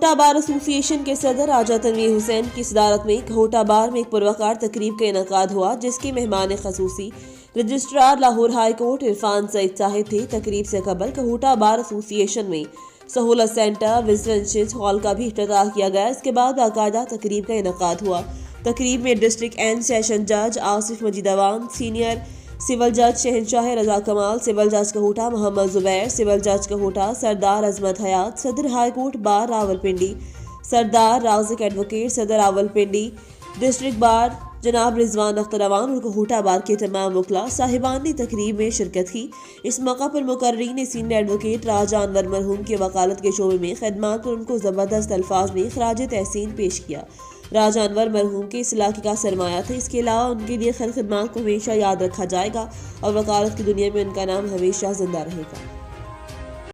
کہوٹہ بار ایسوسی ایشن کے صدر راجہ تنویر حسین کی صدارت میں کہوٹہ بار میں ایک پروقار تقریب کا انعقاد ہوا، جس کے مہمان خصوصی registrar Lahore high court Irfan Saeed صاحب تھے۔ تقریب سے قبل کہوٹہ بار ایسوسی ایشن میں سہولت سینٹر وزٹنس ہال کا بھی افتتاح کیا گیا۔ اس کے بعد باقاعدہ تقریب کا انعقاد ہوا۔ تقریب میں ڈسٹرکٹ اینڈ سیشن جج آصف مجید عوان، سینئر سول جج شہنشاہ رضا کمال، سول جج کہوٹہ محمد زبیر، سول جج کہوٹہ سردار عظمت حیات، صدر ہائی کورٹ بار راولپنڈی سردار رازق ایڈوکیٹ، صدر راولپنڈی ڈسٹرکٹ بار جناب رضوان اختر عوان اور کہوٹہ بار کے تمام وکلاء صاحبان نے تقریب میں شرکت کی۔ اس موقع پر مقررین نے سینئر ایڈوکیٹ راجہ انور مرحوم کی وکالت کے شعبے میں خدمات پر ان کو زبردست الفاظ میں خراج تحسین پیش کیا۔ راجہ انور مرحوم کے اس علاقے کا سرمایہ تھے۔ اس کے علاوہ ان کے لیے خیر خدمات کو ہمیشہ یاد رکھا جائے گا اور وکالت کی دنیا میں ان کا نام ہمیشہ زندہ رہے گا۔